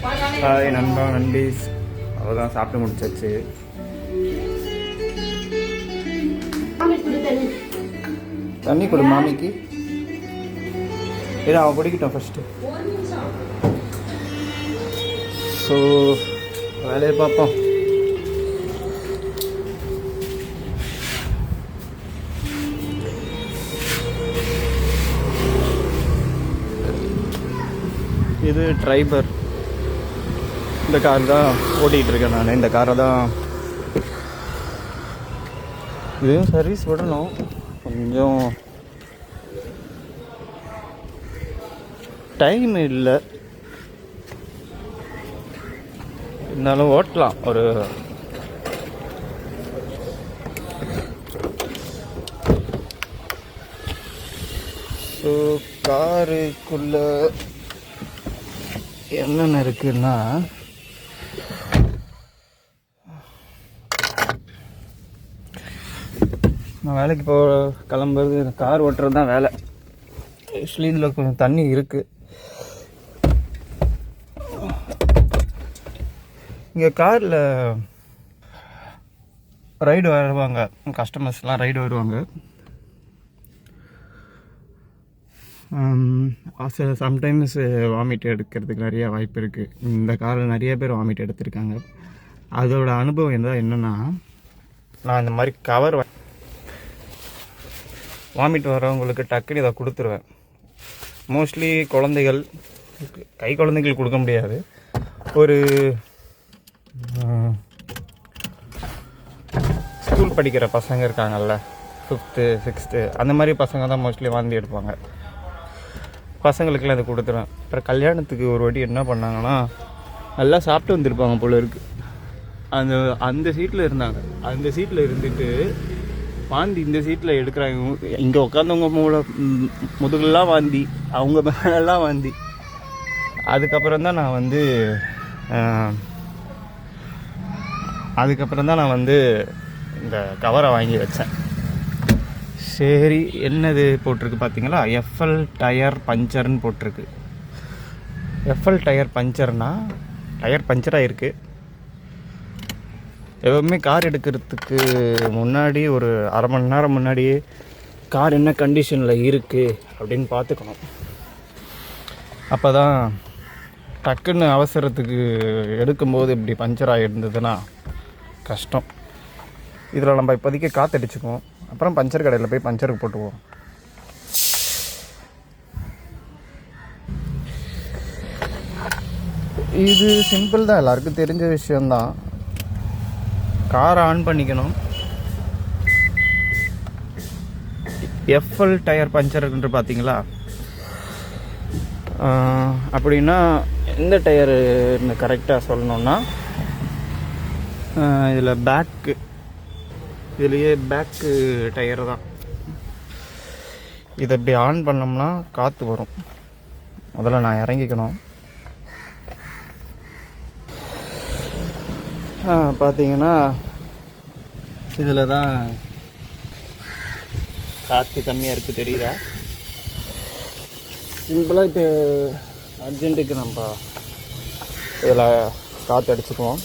Hi நண்பா நண்பீஸ், அவ்வளோதான் சாப்பிட்டு முடிச்சாச்சு. தண்ணி கொடு மாமிக்கு. ஏதோ அவன் குடிக்கிட்டோம் ஃபஸ்ட்டு. ஸோ வேலையை பார்ப்போம். இது ட்ரைபர். இந்த கார் தான் ஓட்டிகிட்டு இருக்கேன் நான். இந்த காரை தான் இதையும் சர்வீஸ் விடணும். கொஞ்சம் டைம் இல்லை, இருந்தாலும் ஓட்டலாம். ஒரு ஸோ காருக்குள்ள என்னென்ன இருக்குன்னா, நான் வேலைக்கு கிளம்புறது கார் ஓட்டுறது தான் வேலை. ஆக்சுவலி இதில் கொஞ்சம் தண்ணி இருக்குது. இங்கே காரில் ரைடு வருவாங்க, கஸ்டமர்ஸ்லாம் ரைடு வருவாங்க. சம்டைம்ஸ் வாமிட் எடுக்கிறதுக்கு நிறைய வாய்ப்பு இருக்குது. இந்த காரில் நிறைய பேர் வாமிட் எடுத்திருக்காங்க. அதோட அனுபவம் என்னன்னா, நான் இந்த மாதிரி கவர் வாமிட் வரவங்களுக்கு டக்குன்னு இதை கொடுத்துருவேன். மோஸ்ட்லி குழந்தைகள், கை குழந்தைகள் கொடுக்க முடியாது. ஒரு ஸ்கூல் படிக்கிற பசங்க இருக்காங்கல்ல, 5th 6th அந்த மாதிரி பசங்க தான் மோஸ்ட்லி வாந்தி எடுப்பாங்க. பசங்களுக்கெல்லாம் இதை கொடுத்துருவேன். அப்புறம் கல்யாணத்துக்கு ஒரு வாட்டி என்ன பண்ணாங்கன்னா, நல்லா சாப்பிட்டு வந்திருப்பாங்க போல இருக்குது. அந்த சீட்டில் இருந்தாங்க. அந்த சீட்டில் இருந்துட்டு வாந்தி இந்த சீட்டில் எடுக்கிறாங்க. இங்கே உட்காந்தவங்க முதுகெல்லாம் வாந்தி, அவங்க மேலெல்லாம் வாந்தி. அதுக்கப்புறம் தான் நான் வந்து இந்த கவரை வாங்கி வச்சேன். சரி, என்னது போட்டிருக்கு பார்த்தீங்களா, எஃப்எல் டயர் பஞ்சர்னு போட்டிருக்கு. எஃப்எல் டயர் பஞ்சர்னா டயர் பஞ்சர் ஆகிருக்கு. எப்பவுமே கார் எடுக்கிறதுக்கு முன்னாடி ஒரு அரை மணி நேரம் முன்னாடியே கார் என்ன கண்டிஷனில் இருக்குது அப்படின்னு பார்த்துக்கணும். அப்போ தான் டக்குன்னு அவசரத்துக்கு எடுக்கும்போது இப்படி பஞ்சர் ஆகிருந்ததுன்னா கஷ்டம். இதில் நம்ம இப்போதைக்கு காற்றடிச்சுக்குவோம், அப்புறம் பஞ்சர் கடையில் போய் பஞ்சருக்கு போட்டுக்குவோம். இது சிம்பிள் தான், எல்லாருக்கும் தெரிஞ்ச விஷயந்தான். காரை ஆன் பண்ணிக்கணும். எஃப்எல் டயர் பஞ்சர்ன்று பார்த்தீங்களா, அப்படின்னா எந்த டயருன்னு கரெக்டாக சொல்லணுன்னா, இதில் இதுலேயே பேக்கு டயரு தான். இதை இப்படி ஆன் பண்ணோம்னா காற்று வரும். முதல்ல நான் இறங்கிக்கணும். பார்த்தீங்கன்னா இதில் தான் காற்று கம்மியாக இருக்குது, தெரியுதா? சிம்பிளாக இப்போ அர்ஜென்ட்டுக்கு நம்ம இதில் காற்று அடிச்சுக்குவோம்.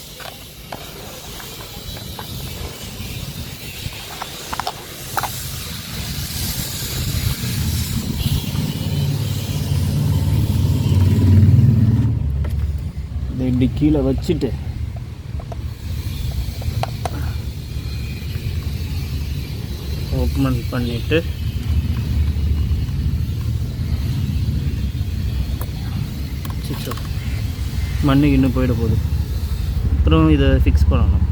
இதை இப்படி கீழே வச்சுட்டு ஓப்பன் பண்ணிவிட்டு மண்ணுக்கு இன்னும் போயிட போகுது. அப்புறம் இதை ஃபிக்ஸ் பண்ணணும்.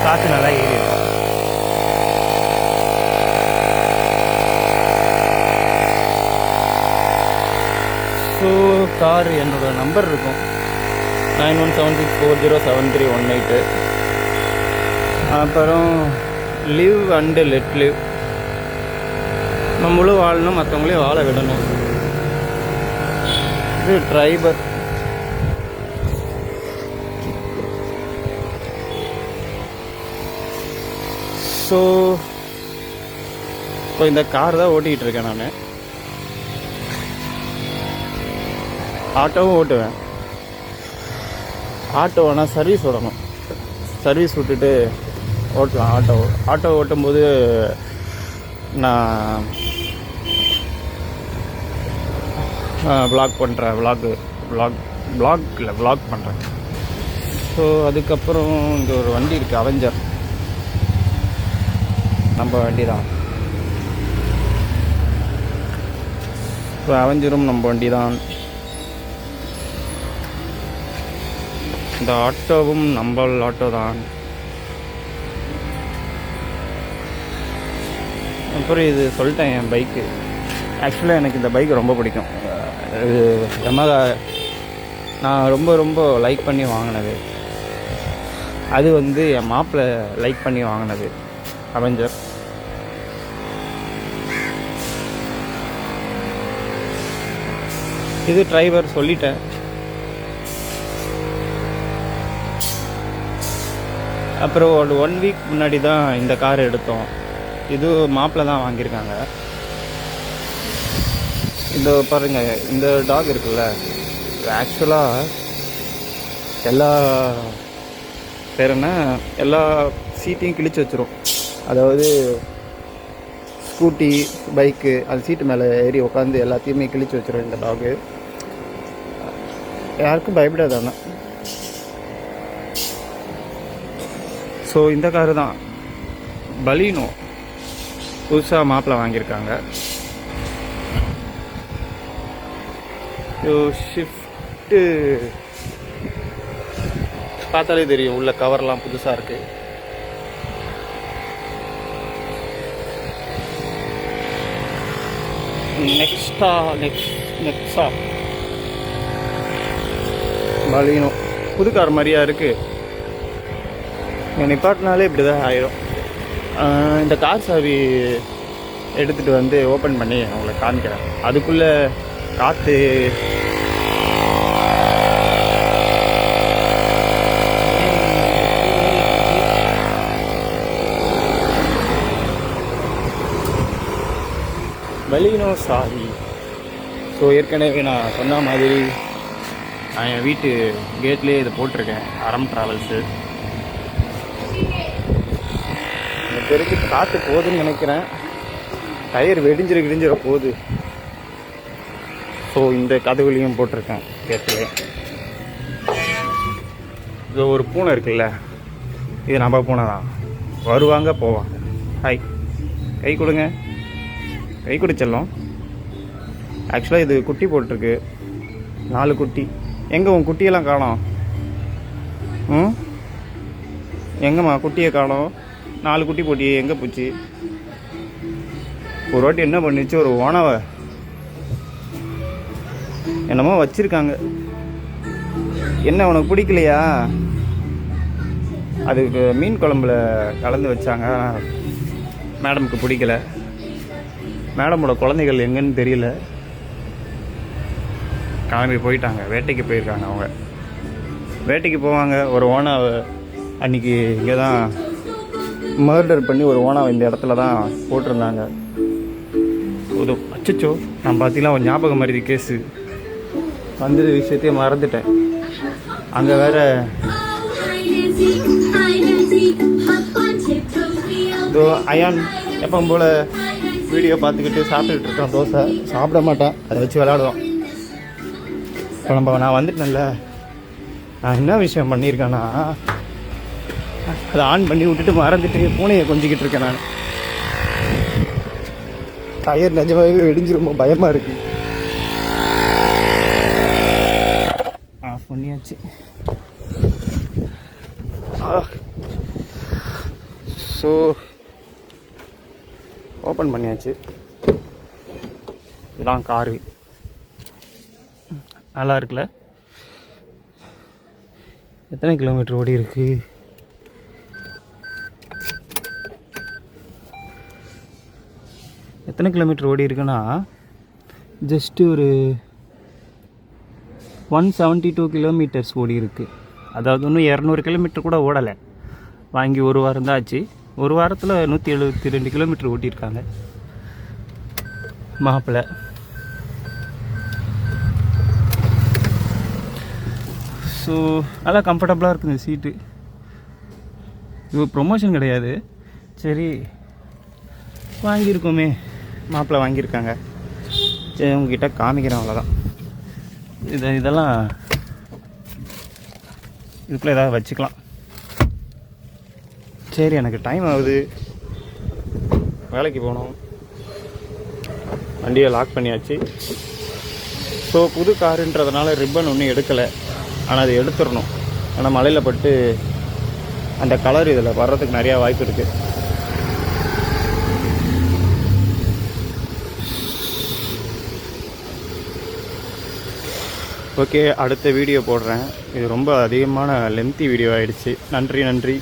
காற்று நல்லா ஏறி இருக்கும். ஸோ கார் என்னோடய நம்பர் இருக்கும் 9176407318. அப்புறம் லிவ் அண்டு லெட் லிவ். நம்மளும் வாழணும், மற்றவங்களையும் வாழ விடணும். இது டிரைவர். ஸோ இப்போ இந்த கார் தான் ஓட்டிகிட்டு இருக்கேன். நான் ஆட்டோவும் ஓட்டுவேன். ஆட்டோ ஆனால் சர்வீஸ் விடணும். சர்வீஸ் விட்டுட்டு ஓட்டலாம். ஆட்டோ ஓட்டும்போது நான் வ்ளாக் பண்ணுறேன். வ்ளாக் பண்ணுறேன். ஸோ அதுக்கப்புறம் இங்கே ஒரு வண்டி இருக்குது, அவெஞ்சர். நம்ம வண்டி தான். ஸோ அவெஞ்சரும் நம்ம வண்டி தான். இந்த ஆட்டோவும் நம்ம ஆட்டோ தான். அப்புறம் இது சொல்லிட்டேன், என் பைக்கு. ஆக்சுவலாக எனக்கு இந்த பைக் ரொம்ப பிடிக்கும். இது யமஹா நான் ரொம்ப ரொம்ப லைக் பண்ணி வாங்கினது. அது வந்து என் மாப்பிள்ளை லைக் பண்ணி வாங்கினது அவெஞ்சர். இது டிரைவர் சொல்லிட்டேன். அப்புறம் ஒரு 1 வீக் முன்னாடி தான் இந்த கார் எடுத்தோம். இது மாப்பிள்ளை தான் வாங்கியிருக்காங்க. இந்த பாருங்க, இந்த டாக் இருக்குல்ல, ஆக்சுவலாக எல்லா எல்லா சீட்டையும் கிழிச்சு வச்சிரும். அதாவது ஸ்கூட்டி, பைக்கு, அந்த சீட்டு மேலே ஏறி உட்காந்து எல்லாத்தையுமே கிழிச்சு வச்சிரும் இந்த டாகு. யாருக்கும் பயப்படாது. ஆனால் ஸோ இந்த காரு தான் பலீனோ புதுசாக மாப்பிள்ளை வாங்கியிருக்காங்க. ஷிஃப்ட்டு பார்த்தாலே தெரியும், உள்ள கவர்லாம் புதுசாக இருக்குது. நெக்ஸா பலீனோ புது கார் மாதிரியா இருக்குது. நிப்பாட்டினாலே இப்படி தான் ஆயிரும். இந்த கார் சாவி எடுத்துகிட்டு வந்து ஓப்பன் பண்ணி அவங்கள காமிக்கிறேன். அதுக்குள்ளே காற்று பலீனோ சாவி. ஸோ ஏற்கனவே நான் சொன்ன மாதிரி நான் என் வீட்டு கேட்லேயே இதை போட்டிருக்கேன், அறம் ட்ராவல்ஸு. பெருக்கு காற்று போகுதுன்னு நினைக்கிறேன். டயர் வெடிஞ்சிட போகுது. ஸோ இந்த கதவுலையும் போட்டிருக்கேன் கேட்டில். இது ஒரு பூனை இருக்குல்ல, இது நம்ம பூனை தான். வருவாங்க போவாங்க. ஹாய், கை கொடுங்க, கை குடிச்சிடலாம். ஆக்சுவலாக இது குட்டி போட்டிருக்கு, 4 குட்டி. எங்கே உன் குட்டியெல்லாம் காணோம்? எங்கம்மா குட்டியை காணோம்? 4 குட்டி போட்டியே, எங்கே போச்சு? ஒரு வாட்டி என்ன பண்ணிச்சு, ஒரு ஓனவை என்னமோ வச்சுருக்காங்க. என்ன உனக்கு பிடிக்கலையா? அதுக்கு மீன் குழம்புல கலந்து வச்சாங்க, மேடமுக்கு பிடிக்கல. மேடமோட குழந்தைகள் எங்கன்னு தெரியல, கிளம்பி போயிட்டாங்க. வேட்டைக்கு போயிருக்காங்க. அவங்க வேட்டைக்கு போவாங்க. ஒரு ஓனாவை அன்றைக்கி இங்கே தான் மர்டர் பண்ணி ஒரு ஓனாவை இந்த இடத்துல தான் போட்டிருந்தாங்க. ஒரு அச்சச்சோ, நான் பார்த்தீங்கன்னா ஒரு ஞாபகம் மாதிரி கேஸு வந்துட்டு விஷயத்தையே மறந்துட்டேன். அங்கே வேற இதோ அயான் எப்பவும் போல் வீடியோ பார்த்துக்கிட்டு சாப்பிட்டுக்கிட்டு இருக்கேன். தோசை சாப்பிட மாட்டேன், அதை வச்சு விளையாடுவோம். இப்போ நான் வந்துட்டேன்ல, நான் என்ன விஷயம் பண்ணியிருக்கேன்னா, அதை ஆன் பண்ணி விட்டுட்டு மறந்துட்டு பூனையை கொஞ்சிக்கிட்டு இருக்கேன். நான் டயர் நிஜமாகவே வெடிஞ்சு ரொம்ப பயமாக இருக்கு. ஆஃப் பண்ணியாச்சு. ஸோ ஓப்பன் பண்ணியாச்சு. இதுதான் காரு. நல்லா இருக்குல்ல? எத்தனை கிலோமீட்டர் ஓடி இருக்கு? எத்தனை கிலோமீட்டர் ஓடி இருக்குன்னா ஜஸ்ட்டு ஒரு 172 கிலோமீட்டர்ஸ் ஓடி இருக்குது. அதாவது இன்னும் 200 கிலோமீட்டர் கூட ஓடலை. வாங்கி ஒரு வாரம் தான் ஆச்சு. ஒரு வாரத்தில் 172 கிலோமீட்டர் ஓட்டியிருக்காங்க மாப்பிள்ளை. ஸோ நல்லா கம்ஃபர்டபுளாக இருக்குது இந்த சீட்டு. இது ப்ரொமோஷன் கிடையாது, சரி வாங்கியிருக்கோமே, மாப்பிள்ளை வாங்கியிருக்காங்க, சரி உங்ககிட்ட காமிக்கிறேன், அவ்வளோதான். இதெல்லாம் இதுக்குள்ளே ஏதாவது வச்சுக்கலாம். சரி, எனக்கு டைம் ஆகுது, வேலைக்கு போகணும். வண்டியை லாக் பண்ணியாச்சு. ஸோ புது காருன்றதுனால ரிப்பன் ஒன்றும் எடுக்கலை, ஆனால் அது எடுத்துடணும். ஆனால் மழையில் பட்டு அந்த கலர் இதில் வர்றதுக்கு நிறையா வாய்ப்பு இருக்குது. ஓகே, அடுத்த வீடியோ போடுறேன். இது ரொம்ப அதிகமான லென்த்தி வீடியோ ஆகிடுச்சு. நன்றி.